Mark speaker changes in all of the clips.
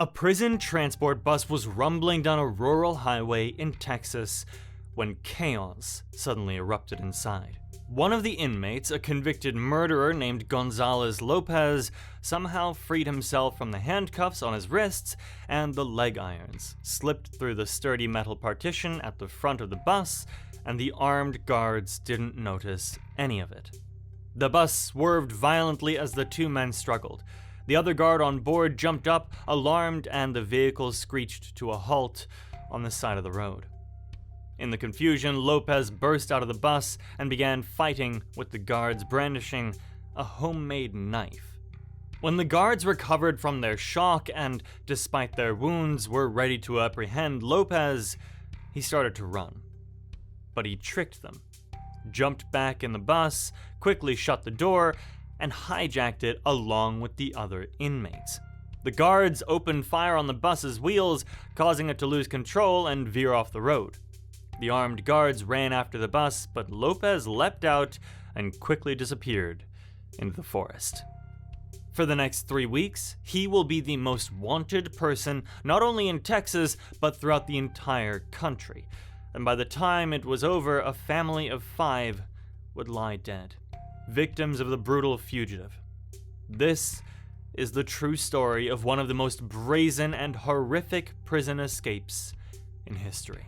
Speaker 1: A prison transport bus was rumbling down a rural highway in Texas when chaos suddenly erupted inside. One of the inmates, a convicted murderer named Gonzalo Lopez, somehow freed himself from the handcuffs on his wrists and the leg irons, slipped through the sturdy metal partition at the front of the bus, and the armed guards didn't notice any of it. The bus swerved violently as the two men struggled. The other guard on board jumped up, alarmed, and the vehicle screeched to a halt on the side of the road. In the confusion, Lopez burst out of the bus and began fighting with the guards, brandishing a homemade knife. When the guards recovered from their shock and, despite their wounds, were ready to apprehend Lopez, he started to run. But he tricked them, jumped back in the bus, quickly shut the door, and hijacked it along with the other inmates. The guards opened fire on the bus's wheels, causing it to lose control and veer off the road. The armed guards ran after the bus, but Lopez leapt out and quickly disappeared into the forest. For the next 3 weeks, he will be the most wanted person not only in Texas, but throughout the entire country. And by the time it was over, a family of 5 would lie dead, victims of the brutal fugitive. This is the true story of one of the most brazen and horrific prison escapes in history.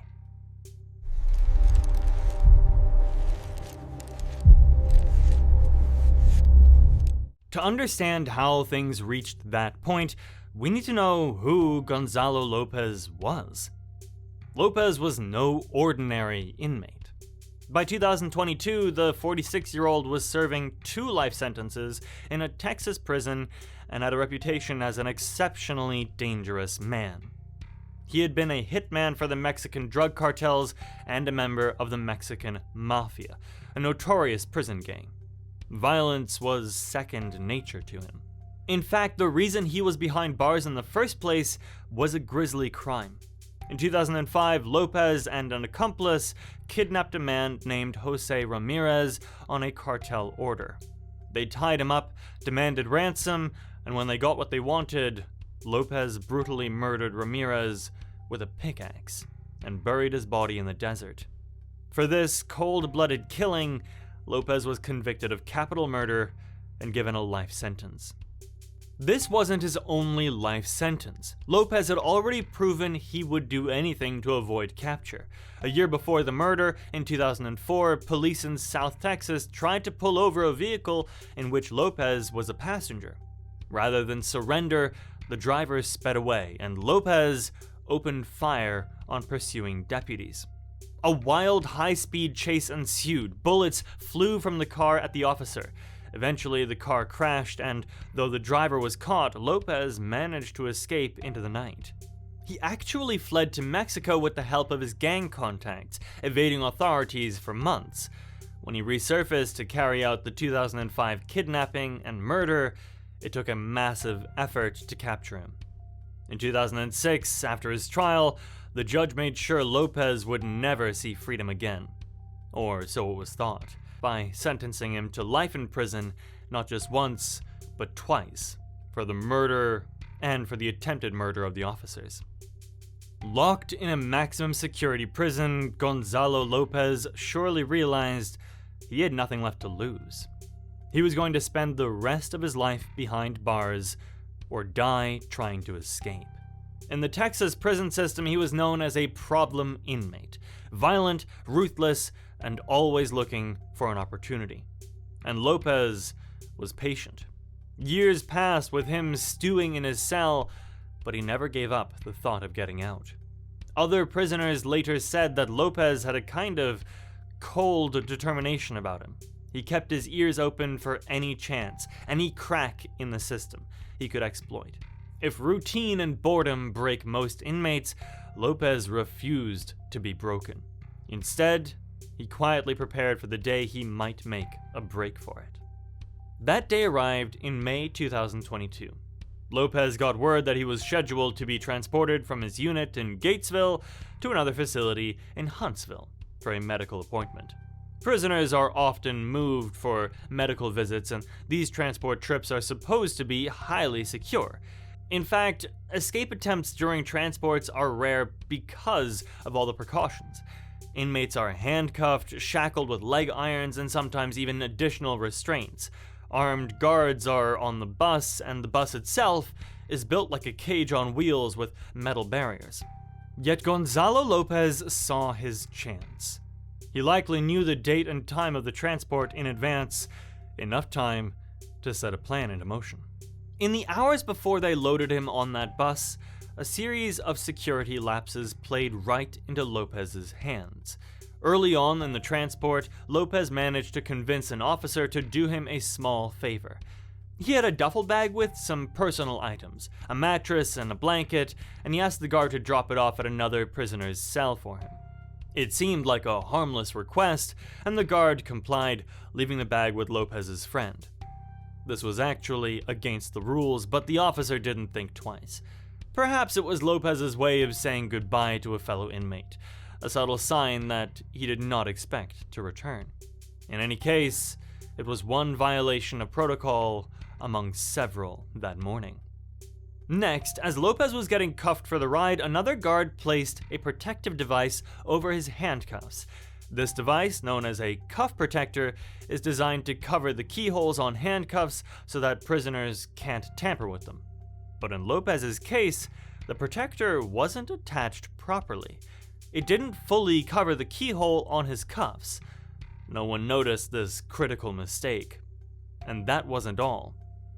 Speaker 1: To understand how things reached that point, we need to know who Gonzalo Lopez was. Lopez was no ordinary inmate. By 2022, the 46-year-old was serving 2 life sentences in a Texas prison and had a reputation as an exceptionally dangerous man. He had been a hitman for the Mexican drug cartels and a member of the Mexican Mafia, a notorious prison gang. Violence was second nature to him. In fact, the reason he was behind bars in the first place was a grisly crime. In 2005, Lopez and an accomplice kidnapped a man named Jose Ramirez on a cartel order. They tied him up, demanded ransom, and when they got what they wanted, Lopez brutally murdered Ramirez with a pickaxe and buried his body in the desert. For this cold-blooded killing, Lopez was convicted of capital murder and given a life sentence. This wasn't his only life sentence. Lopez had already proven he would do anything to avoid capture. A year before the murder, in 2004, police in South Texas tried to pull over a vehicle in which Lopez was a passenger. Rather than surrender, the driver sped away, and Lopez opened fire on pursuing deputies. A wild, high-speed chase ensued. Bullets flew from the car at the officer. Eventually, the car crashed, and though the driver was caught, Lopez managed to escape into the night. He actually fled to Mexico with the help of his gang contacts, evading authorities for months. When he resurfaced to carry out the 2005 kidnapping and murder, it took a massive effort to capture him. In 2006, after his trial, the judge made sure Lopez would never see freedom again. Or so it was thought, by sentencing him to life in prison, not just once, but twice, for the murder and for the attempted murder of the officers. Locked in a maximum security prison, Gonzalo Lopez surely realized he had nothing left to lose. He was going to spend the rest of his life behind bars, or die trying to escape. In the Texas prison system, he was known as a problem inmate, violent, ruthless, and always looking for an opportunity. And Lopez was patient. Years passed with him stewing in his cell, but he never gave up the thought of getting out. Other prisoners later said that Lopez had a kind of cold determination about him. He kept his ears open for any chance, any crack in the system he could exploit. If routine and boredom break most inmates, Lopez refused to be broken. Instead, he quietly prepared for the day he might make a break for it. That day arrived in May 2022. Lopez got word that he was scheduled to be transported from his unit in Gatesville to another facility in Huntsville for a medical appointment. Prisoners are often moved for medical visits, and these transport trips are supposed to be highly secure. In fact, escape attempts during transports are rare because of all the precautions. Inmates are handcuffed, shackled with leg irons, and sometimes even additional restraints. Armed guards are on the bus, and the bus itself is built like a cage on wheels with metal barriers. Yet Gonzalo Lopez saw his chance. He likely knew the date and time of the transport in advance, enough time to set a plan into motion. In the hours before they loaded him on that bus, a series of security lapses played right into Lopez's hands. Early on in the transport, Lopez managed to convince an officer to do him a small favor. He had a duffel bag with some personal items, a mattress and a blanket, and he asked the guard to drop it off at another prisoner's cell for him. It seemed like a harmless request, and the guard complied, leaving the bag with Lopez's friend. This was actually against the rules, but the officer didn't think twice. Perhaps it was Lopez's way of saying goodbye to a fellow inmate, a subtle sign that he did not expect to return. In any case, it was one violation of protocol among several that morning. Next, as Lopez was getting cuffed for the ride, another guard placed a protective device over his handcuffs. This device, known as a cuff protector, is designed to cover the keyholes on handcuffs so that prisoners can't tamper with them. But in Lopez's case, the protector wasn't attached properly. It didn't fully cover the keyhole on his cuffs. No one noticed this critical mistake. And that wasn't all.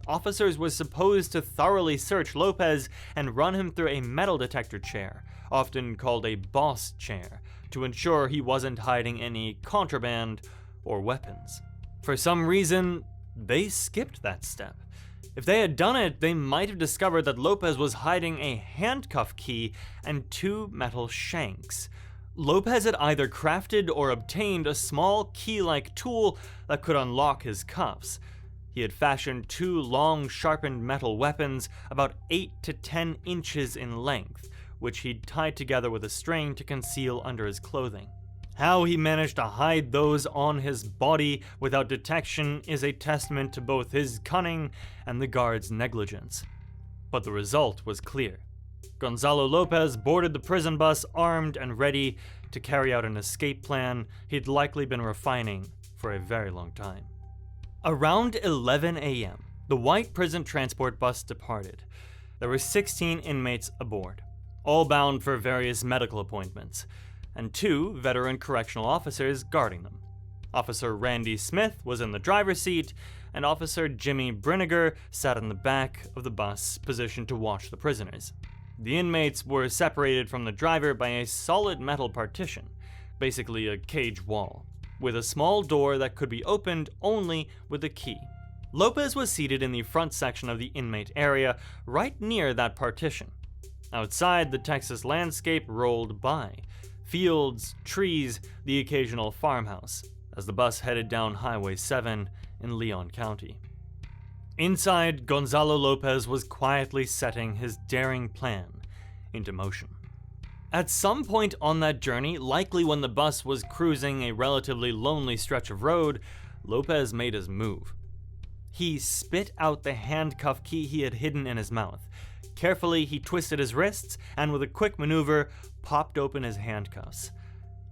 Speaker 1: Officers were supposed to thoroughly search Lopez and run him through a metal detector chair, often called a boss chair, to ensure he wasn't hiding any contraband or weapons. For some reason, they skipped that step. If they had done it, they might have discovered that Lopez was hiding a handcuff key and 2 metal shanks. Lopez had either crafted or obtained a small key-like tool that could unlock his cuffs. He had fashioned 2 long, sharpened metal weapons about 8 to 10 inches in length, which he'd tied together with a string to conceal under his clothing. How he managed to hide those on his body without detection is a testament to both his cunning and the guard's negligence. But the result was clear. Gonzalo Lopez boarded the prison bus armed and ready to carry out an escape plan he'd likely been refining for a very long time. Around 11 a.m., the white prison transport bus departed. There were 16 inmates aboard, all bound for various medical appointments, and 2 veteran correctional officers guarding them. Officer Randy Smith was in the driver's seat, and Officer Jimmy Briniger sat in the back of the bus, positioned to watch the prisoners. The inmates were separated from the driver by a solid metal partition, basically a cage wall, with a small door that could be opened only with a key. Lopez was seated in the front section of the inmate area, right near that partition. Outside, the Texas landscape rolled by. Fields, trees, the occasional farmhouse, as the bus headed down Highway 7 in Leon County. Inside, Gonzalo Lopez was quietly setting his daring plan into motion. At some point on that journey, likely when the bus was cruising a relatively lonely stretch of road, Lopez made his move. He spit out the handcuff key he had hidden in his mouth. Carefully, he twisted his wrists and with a quick maneuver, popped open his handcuffs.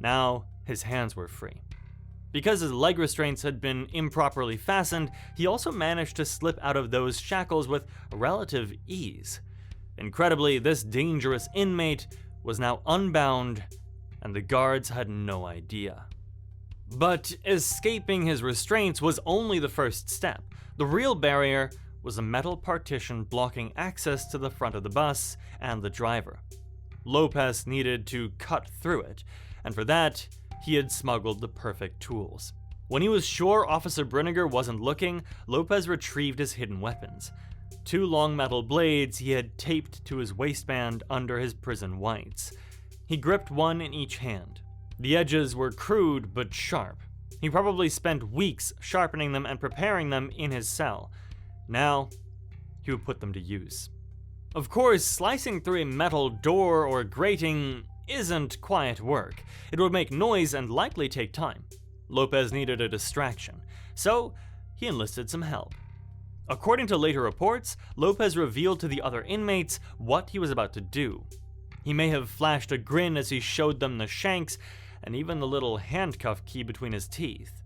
Speaker 1: Now, his hands were free. Because his leg restraints had been improperly fastened, he also managed to slip out of those shackles with relative ease. Incredibly, this dangerous inmate was now unbound, and the guards had no idea. But escaping his restraints was only the first step. The real barrier was a metal partition blocking access to the front of the bus and the driver. Lopez needed to cut through it, and for that, he had smuggled the perfect tools. When he was sure Officer Briniger wasn't looking, Lopez retrieved his hidden weapons. 2 long metal blades he had taped to his waistband under his prison whites. He gripped one in each hand. The edges were crude but sharp. He probably spent weeks sharpening them and preparing them in his cell. Now, he would put them to use. Of course, slicing through a metal door or grating isn't quiet work. It would make noise and likely take time. Lopez needed a distraction, so he enlisted some help. According to later reports, Lopez revealed to the other inmates what he was about to do. He may have flashed a grin as he showed them the shanks and even the little handcuff key between his teeth.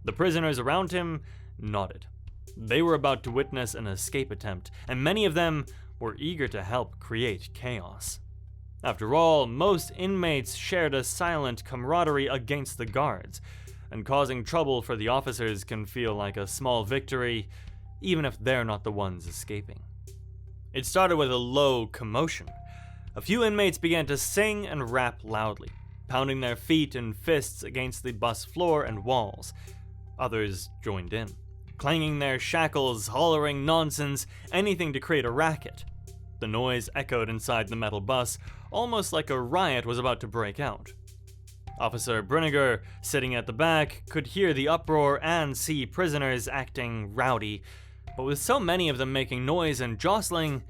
Speaker 1: The prisoners around him nodded. They were about to witness an escape attempt, and many of them were eager to help create chaos. After all, most inmates shared a silent camaraderie against the guards, and causing trouble for the officers can feel like a small victory, even if they're not the ones escaping. It started with a low commotion. A few inmates began to sing and rap loudly, pounding their feet and fists against the bus floor and walls. Others joined in, clanging their shackles, hollering nonsense, anything to create a racket. The noise echoed inside the metal bus, almost like a riot was about to break out. Officer Bruniger, sitting at the back, could hear the uproar and see prisoners acting rowdy, but with so many of them making noise and jostling,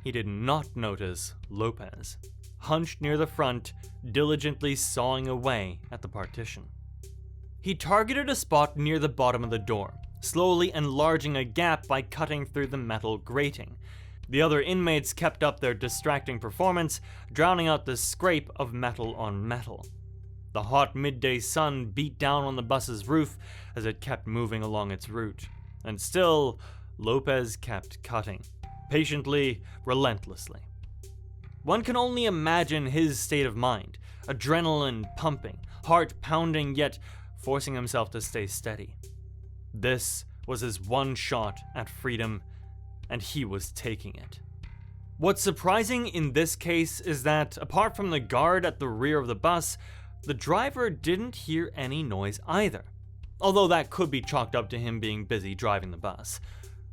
Speaker 1: he did not notice Lopez, hunched near the front, diligently sawing away at the partition. He targeted a spot near the bottom of the door, slowly enlarging a gap by cutting through the metal grating. The other inmates kept up their distracting performance, drowning out the scrape of metal on metal. The hot midday sun beat down on the bus's roof as it kept moving along its route, and still, Lopez kept cutting, patiently, relentlessly. One can only imagine his state of mind, adrenaline pumping, heart pounding, yet forcing himself to stay steady. This was his one shot at freedom, and he was taking it. What's surprising in this case is that, apart from the guard at the rear of the bus, the driver didn't hear any noise either, although that could be chalked up to him being busy driving the bus.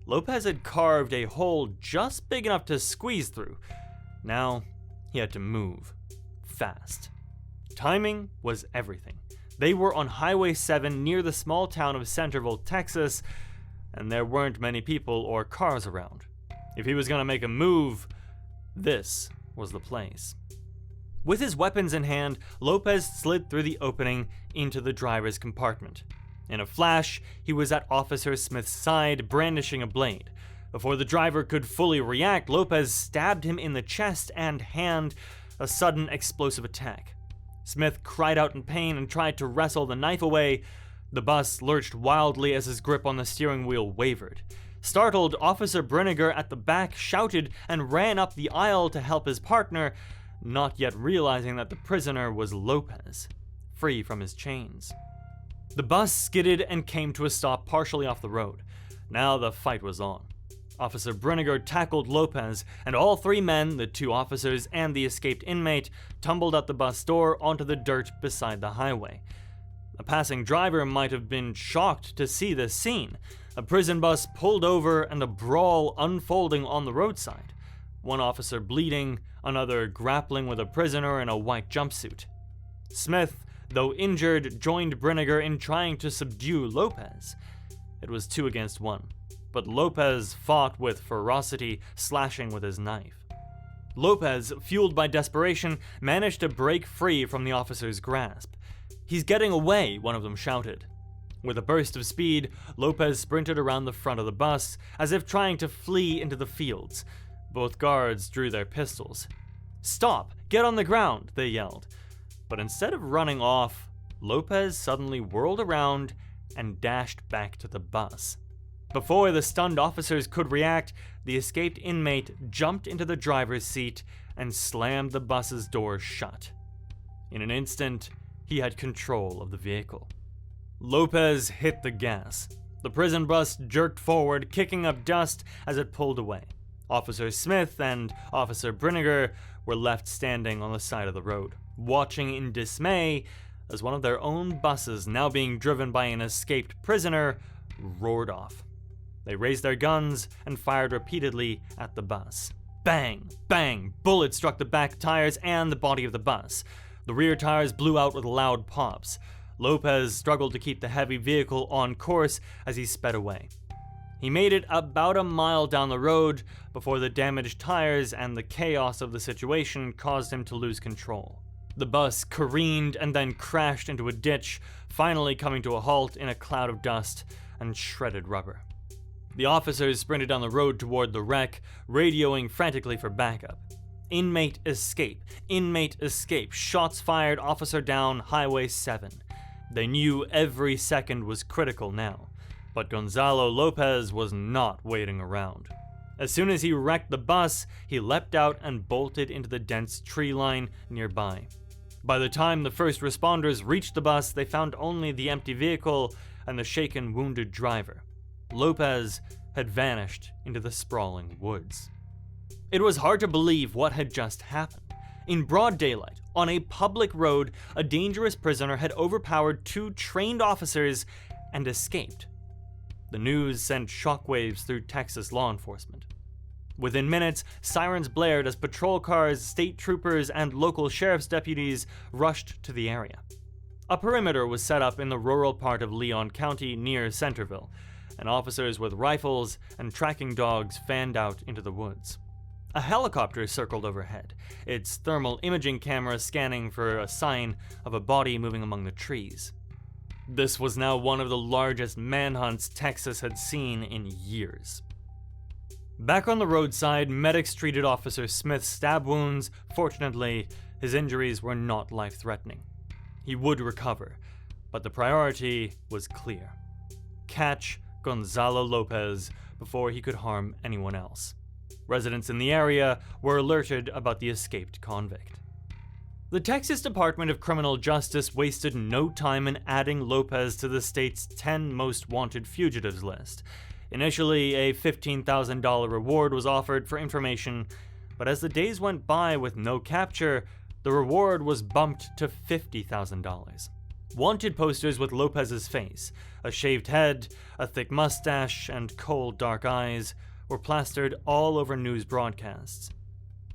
Speaker 1: Lopez had carved a hole just big enough to squeeze through. Now, he had to move. Fast. Timing was everything. They were on Highway 7 near the small town of Centerville, Texas, and there weren't many people or cars around. If he was going to make a move, this was the place. With his weapons in hand, Lopez slid through the opening into the driver's compartment. In a flash, he was at Officer Smith's side, brandishing a blade. Before the driver could fully react, Lopez stabbed him in the chest and hand, a sudden explosive attack. Smith cried out in pain and tried to wrestle the knife away. The bus lurched wildly as his grip on the steering wheel wavered. Startled, Officer Bruniger at the back shouted and ran up the aisle to help his partner, not yet realizing that the prisoner was Lopez, free from his chains. The bus skidded and came to a stop partially off the road. Now the fight was on. Officer Bruniger tackled Lopez, and all three men, the two officers and the escaped inmate, tumbled out the bus door onto the dirt beside the highway. A passing driver might have been shocked to see this scene. A prison bus pulled over and a brawl unfolding on the roadside. One officer bleeding, another grappling with a prisoner in a white jumpsuit. Smith, though injured, joined Bruniger in trying to subdue Lopez. It was 2 against 1, but Lopez fought with ferocity, slashing with his knife. Lopez, fueled by desperation, managed to break free from the officer's grasp. "He's getting away," one of them shouted. With a burst of speed, Lopez sprinted around the front of the bus, as if trying to flee into the fields. Both guards drew their pistols. "Stop! Get on the ground!" they yelled. But instead of running off, Lopez suddenly whirled around and dashed back to the bus. Before the stunned officers could react, the escaped inmate jumped into the driver's seat and slammed the bus's door shut. In an instant, he had control of the vehicle. Lopez hit the gas. The prison bus jerked forward, kicking up dust as it pulled away. Officer Smith and Officer Bruniger were left standing on the side of the road, watching in dismay as one of their own buses, now being driven by an escaped prisoner, roared off. They raised their guns and fired repeatedly at the bus. Bang! Bang! Bullets struck the back tires and the body of the bus. The rear tires blew out with loud pops. Lopez struggled to keep the heavy vehicle on course as he sped away. He made it about a mile down the road before the damaged tires and the chaos of the situation caused him to lose control. The bus careened and then crashed into a ditch, finally coming to a halt in a cloud of dust and shredded rubber. The officers sprinted down the road toward the wreck, radioing frantically for backup. Inmate escape. Inmate escape. Shots fired, officer down, Highway 7. They knew every second was critical now, but Gonzalo Lopez was not waiting around. As soon as he wrecked the bus, he leapt out and bolted into the dense tree line nearby. By the time the first responders reached the bus, they found only the empty vehicle and the shaken, wounded driver. Lopez had vanished into the sprawling woods. It was hard to believe what had just happened. In broad daylight, on a public road, a dangerous prisoner had overpowered 2 trained officers and escaped. The news sent shockwaves through Texas law enforcement. Within minutes, sirens blared as patrol cars, state troopers, and local sheriff's deputies rushed to the area. A perimeter was set up in the rural part of Leon County near Centerville, and officers with rifles and tracking dogs fanned out into the woods. A helicopter circled overhead, its thermal imaging camera scanning for a sign of a body moving among the trees. This was now one of the largest manhunts Texas had seen in years. Back on the roadside, medics treated Officer Smith's stab wounds. Fortunately, his injuries were not life-threatening. He would recover, but the priority was clear. Catch Gonzalo Lopez before he could harm anyone else. Residents in the area were alerted about the escaped convict. The Texas Department of Criminal Justice wasted no time in adding Lopez to the state's 10 most wanted fugitives list. Initially, a $15,000 reward was offered for information, but as the days went by with no capture, the reward was bumped to $50,000. Wanted posters with Lopez's face, a shaved head, a thick mustache, and cold dark eyes were plastered all over news broadcasts.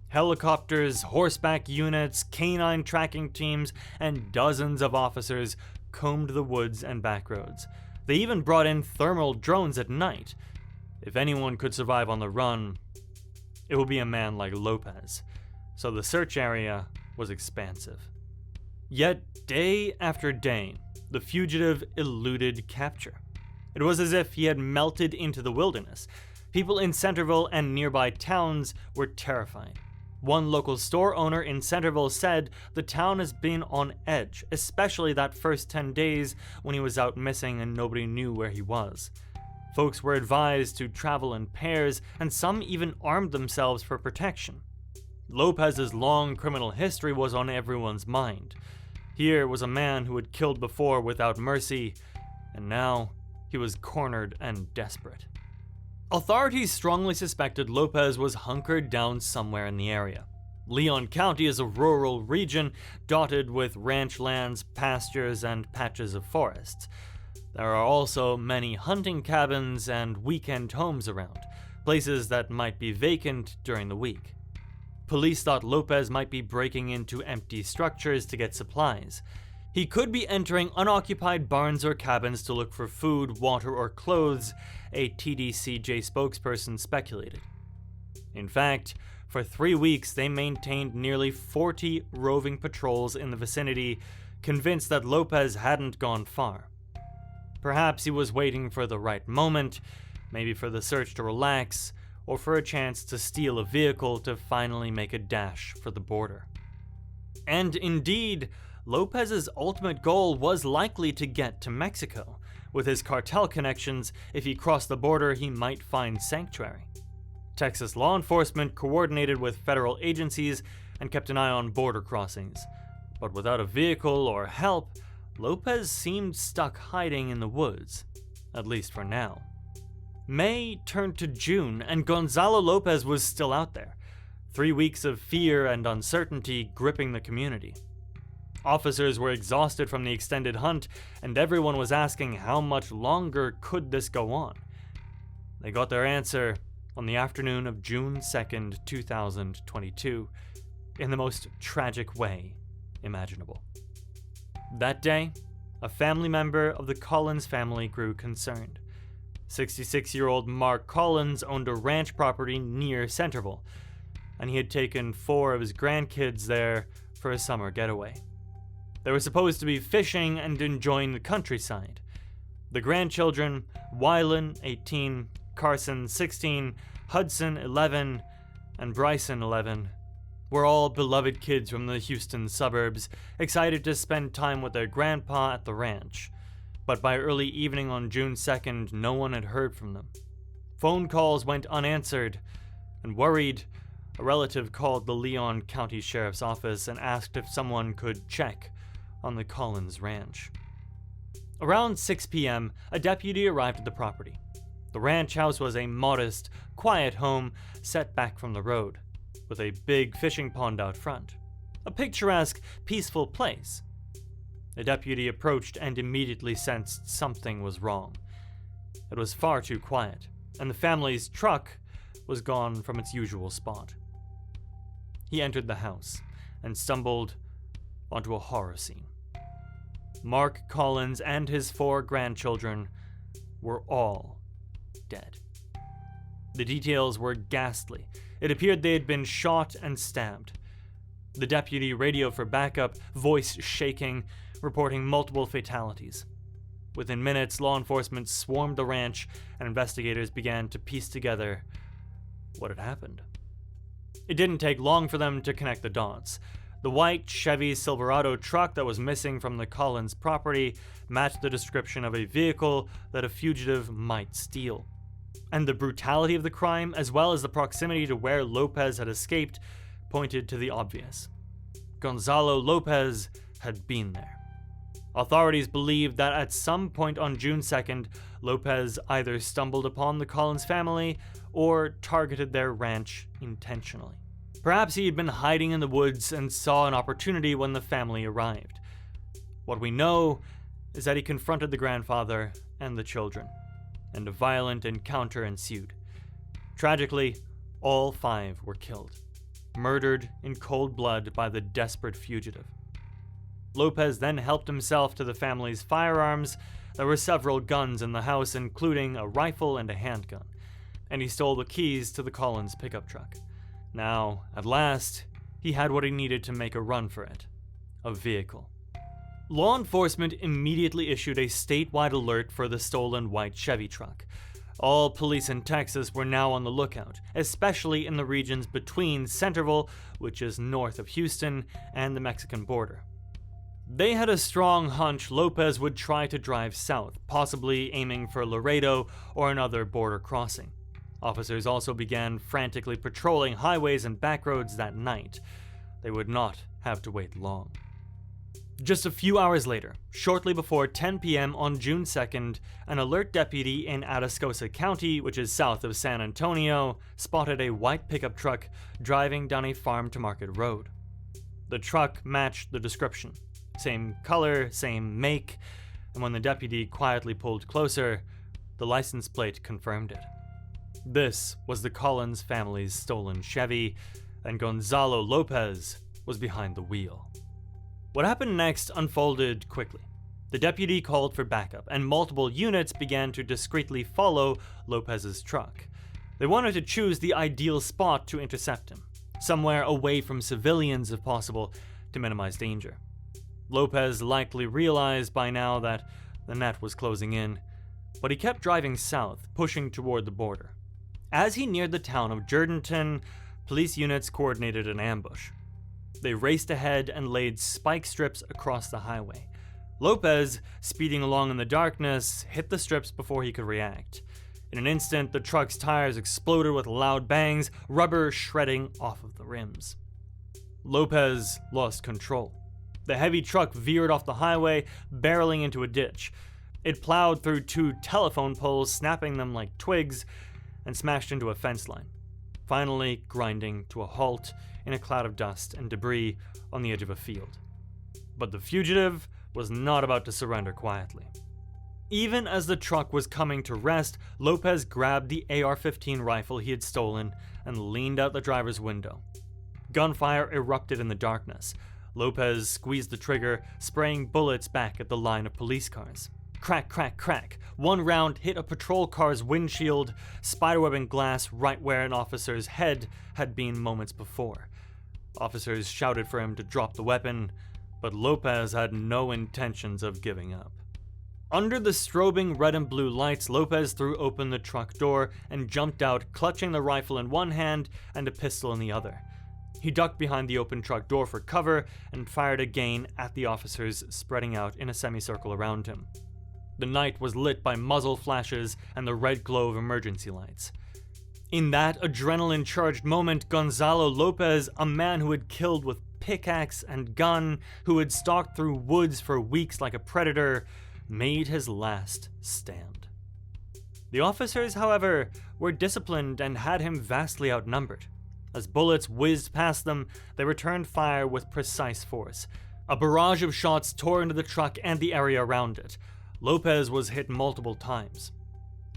Speaker 1: Helicopters, horseback units, canine tracking teams, and dozens of officers combed the woods and back roads. They even brought in thermal drones at night. If anyone could survive on the run, it would be a man like Lopez, so the search area was expansive. Yet, day after day, the fugitive eluded capture. It was as if he had melted into the wilderness. People in Centerville and nearby towns were terrified. One local store owner in Centerville said the town has been on edge, especially that first 10 days when he was out missing and nobody knew where he was. Folks were advised to travel in pairs, and some even armed themselves for protection. Lopez's long criminal history was on everyone's mind. Here was a man who had killed before without mercy, and now he was cornered and desperate. Authorities strongly suspected Lopez was hunkered down somewhere in the area. Leon County is a rural region dotted with ranch lands, pastures, and patches of forests. There are also many hunting cabins and weekend homes around, places that might be vacant during the week. Police thought Lopez might be breaking into empty structures to get supplies. He could be entering unoccupied barns or cabins to look for food, water, or clothes, a TDCJ spokesperson speculated. In fact, for 3 weeks they maintained nearly 40 roving patrols in the vicinity, convinced that Lopez hadn't gone far. Perhaps he was waiting for the right moment, maybe for the search to relax, or for a chance to steal a vehicle to finally make a dash for the border. And indeed, Lopez's ultimate goal was likely to get to Mexico. With his cartel connections, if he crossed the border, he might find sanctuary. Texas law enforcement coordinated with federal agencies and kept an eye on border crossings. But without a vehicle or help, Lopez seemed stuck hiding in the woods, at least for now. May turned to June, and Gonzalo Lopez was still out there. 3 weeks of fear and uncertainty gripping the community. Officers were exhausted from the extended hunt, and everyone was asking how much longer could this go on. They got their answer on the afternoon of June 2nd, 2022, in the most tragic way imaginable. That day, a family member of the Collins family grew concerned. 66-year-old Mark Collins owned a ranch property near Centerville, and he had taken 4 of his grandkids there for a summer getaway. They were supposed to be fishing and enjoying the countryside. The grandchildren, Wylan, 18, Carson, 16, Hudson, 11, and Bryson, 11, were all beloved kids from the Houston suburbs, excited to spend time with their grandpa at the ranch. But by early evening on June 2nd, no one had heard from them. Phone calls went unanswered, and worried, a relative called the Leon County Sheriff's Office and asked if someone could check on the Collins Ranch. Around 6 p.m., a deputy arrived at the property. The ranch house was a modest, quiet home set back from the road, with a big fishing pond out front. A picturesque, peaceful place. The deputy approached and immediately sensed something was wrong. It was far too quiet, and the family's truck was gone from its usual spot. He entered the house and stumbled onto a horror scene. Mark Collins and his 4 grandchildren were all dead. The details were ghastly. It appeared they had been shot and stabbed. The deputy radioed for backup, voice shaking, reporting multiple fatalities. Within minutes, law enforcement swarmed the ranch, and investigators began to piece together what had happened. It didn't take long for them to connect the dots. The white Chevy Silverado truck that was missing from the Collins property matched the description of a vehicle that a fugitive might steal. And the brutality of the crime, as well as the proximity to where Lopez had escaped, pointed to the obvious. Gonzalo Lopez had been there. Authorities believed that at some point on June 2nd, Lopez either stumbled upon the Collins family or targeted their ranch intentionally. Perhaps he had been hiding in the woods and saw an opportunity when the family arrived. What we know is that he confronted the grandfather and the children, and a violent encounter ensued. Tragically, all 5 were killed, murdered in cold blood by the desperate fugitive. Lopez then helped himself to the family's firearms. There were several guns in the house, including a rifle and a handgun, and he stole the keys to the Collins pickup truck. Now, at last, he had what he needed to make a run for it: a vehicle. Law enforcement immediately issued a statewide alert for the stolen white Chevy truck. All police in Texas were now on the lookout, especially in the regions between Centerville, which is north of Houston, and the Mexican border. They had a strong hunch Lopez would try to drive south, possibly aiming for Laredo or another border crossing. Officers also began frantically patrolling highways and backroads that night. They would not have to wait long. Just a few hours later, shortly before 10 p.m. on June 2nd, an alert deputy in Atascosa County, which is south of San Antonio, spotted a white pickup truck driving down a farm-to-market road. The truck matched the description. Same color, same make, and when the deputy quietly pulled closer, the license plate confirmed it. This was the Collins family's stolen Chevy, and Gonzalo Lopez was behind the wheel. What happened next unfolded quickly. The deputy called for backup, and multiple units began to discreetly follow Lopez's truck. They wanted to choose the ideal spot to intercept him, somewhere away from civilians if possible, to minimize danger. Lopez likely realized by now that the net was closing in, but he kept driving south, pushing toward the border. As he neared the town of Jourdanton, police units coordinated an ambush. They raced ahead and laid spike strips across the highway. Lopez, speeding along in the darkness, hit the strips before he could react. In an instant, the truck's tires exploded with loud bangs, rubber shredding off of the rims. Lopez lost control. The heavy truck veered off the highway, barreling into a ditch. It plowed through 2 telephone poles, snapping them like twigs, and smashed into a fence line, finally grinding to a halt in a cloud of dust and debris on the edge of a field. But the fugitive was not about to surrender quietly. Even as the truck was coming to rest, Lopez grabbed the AR-15 rifle he had stolen and leaned out the driver's window. Gunfire erupted in the darkness. Lopez squeezed the trigger, spraying bullets back at the line of police cars. Crack, crack, crack. One round hit a patrol car's windshield, spiderwebbing glass right where an officer's head had been moments before. Officers shouted for him to drop the weapon, but Lopez had no intentions of giving up. Under the strobing red and blue lights, Lopez threw open the truck door and jumped out, clutching the rifle in one hand and a pistol in the other. He ducked behind the open truck door for cover and fired again at the officers spreading out in a semicircle around him. The night was lit by muzzle flashes and the red glow of emergency lights. In that adrenaline-charged moment, Gonzalo Lopez, a man who had killed with pickaxe and gun, who had stalked through woods for weeks like a predator, made his last stand. The officers, however, were disciplined and had him vastly outnumbered. As bullets whizzed past them, they returned fire with precise force. A barrage of shots tore into the truck and the area around it. Lopez was hit multiple times.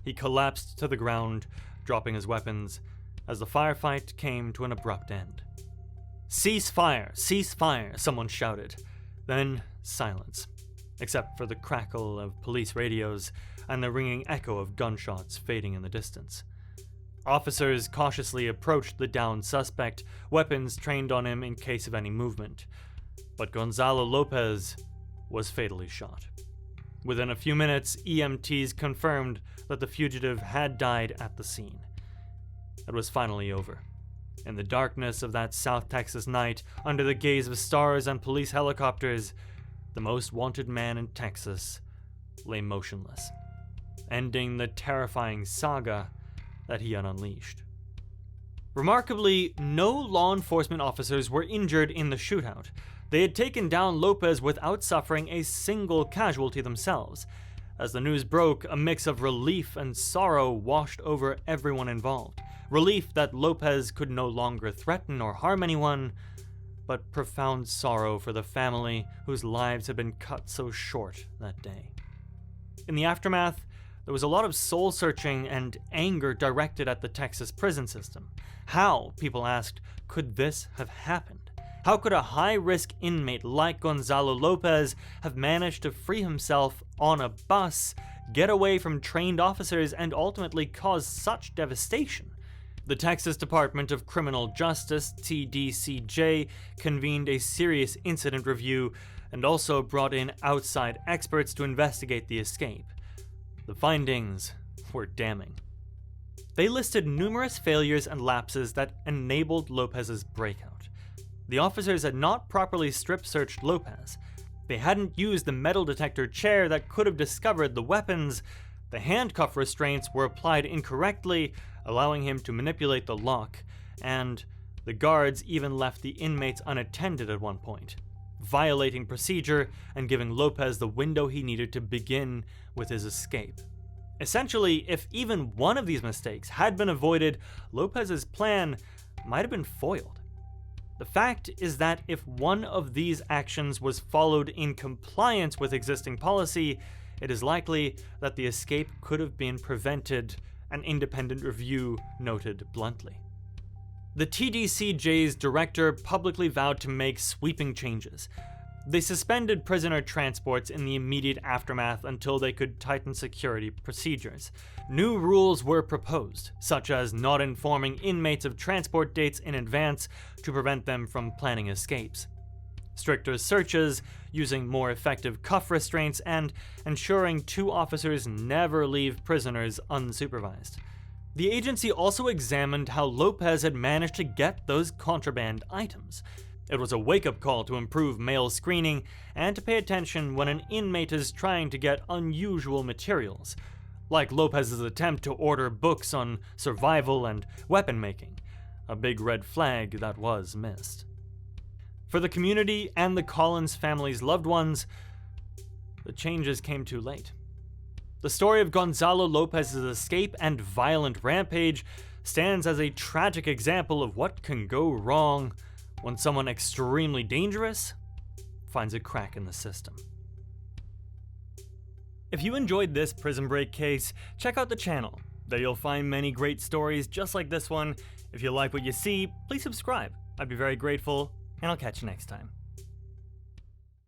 Speaker 1: He collapsed to the ground, dropping his weapons, as the firefight came to an abrupt end. "Cease fire! Cease fire!" someone shouted. Then silence, except for the crackle of police radios and the ringing echo of gunshots fading in the distance. Officers cautiously approached the downed suspect, weapons trained on him in case of any movement. But Gonzalo Lopez was fatally shot. Within a few minutes, EMTs confirmed that the fugitive had died at the scene. It was finally over. In the darkness of that South Texas night, under the gaze of stars and police helicopters, the most wanted man in Texas lay motionless, ending the terrifying saga that he had unleashed. Remarkably, no law enforcement officers were injured in the shootout. They had taken down Lopez without suffering a single casualty themselves. As the news broke, a mix of relief and sorrow washed over everyone involved. Relief that Lopez could no longer threaten or harm anyone, but profound sorrow for the family whose lives had been cut so short that day. In the aftermath, there was a lot of soul-searching and anger directed at the Texas prison system. How, people asked, could this have happened? How could a high-risk inmate like Gonzalo Lopez have managed to free himself on a bus, get away from trained officers, and ultimately cause such devastation? The Texas Department of Criminal Justice, TDCJ, convened a serious incident review and also brought in outside experts to investigate the escape. The findings were damning. They listed numerous failures and lapses that enabled Lopez's breakout. The officers had not properly strip-searched Lopez. They hadn't used the metal detector chair that could have discovered the weapons. The handcuff restraints were applied incorrectly, allowing him to manipulate the lock, and the guards even left the inmates unattended at one point, violating procedure and giving Lopez the window he needed to begin with his escape. Essentially, if even one of these mistakes had been avoided, Lopez's plan might have been foiled. The fact is that if one of these actions was followed in compliance with existing policy, it is likely that the escape could have been prevented, an independent review noted bluntly. The TDCJ's director publicly vowed to make sweeping changes. They suspended prisoner transports in the immediate aftermath until they could tighten security procedures. New rules were proposed, such as not informing inmates of transport dates in advance to prevent them from planning escapes, stricter searches, using more effective cuff restraints, and ensuring two officers never leave prisoners unsupervised. The agency also examined how Lopez had managed to get those contraband items. It was a wake-up call to improve mail screening and to pay attention when an inmate is trying to get unusual materials, like Lopez's attempt to order books on survival and weapon making, a big red flag that was missed. For the community and the Collins family's loved ones, the changes came too late. The story of Gonzalo Lopez's escape and violent rampage stands as a tragic example of what can go wrong when someone extremely dangerous finds a crack in the system. If you enjoyed this Prison Break case, check out the channel. There you'll find many great stories just like this one. If you like what you see, please subscribe. I'd be very grateful, and I'll catch you next time.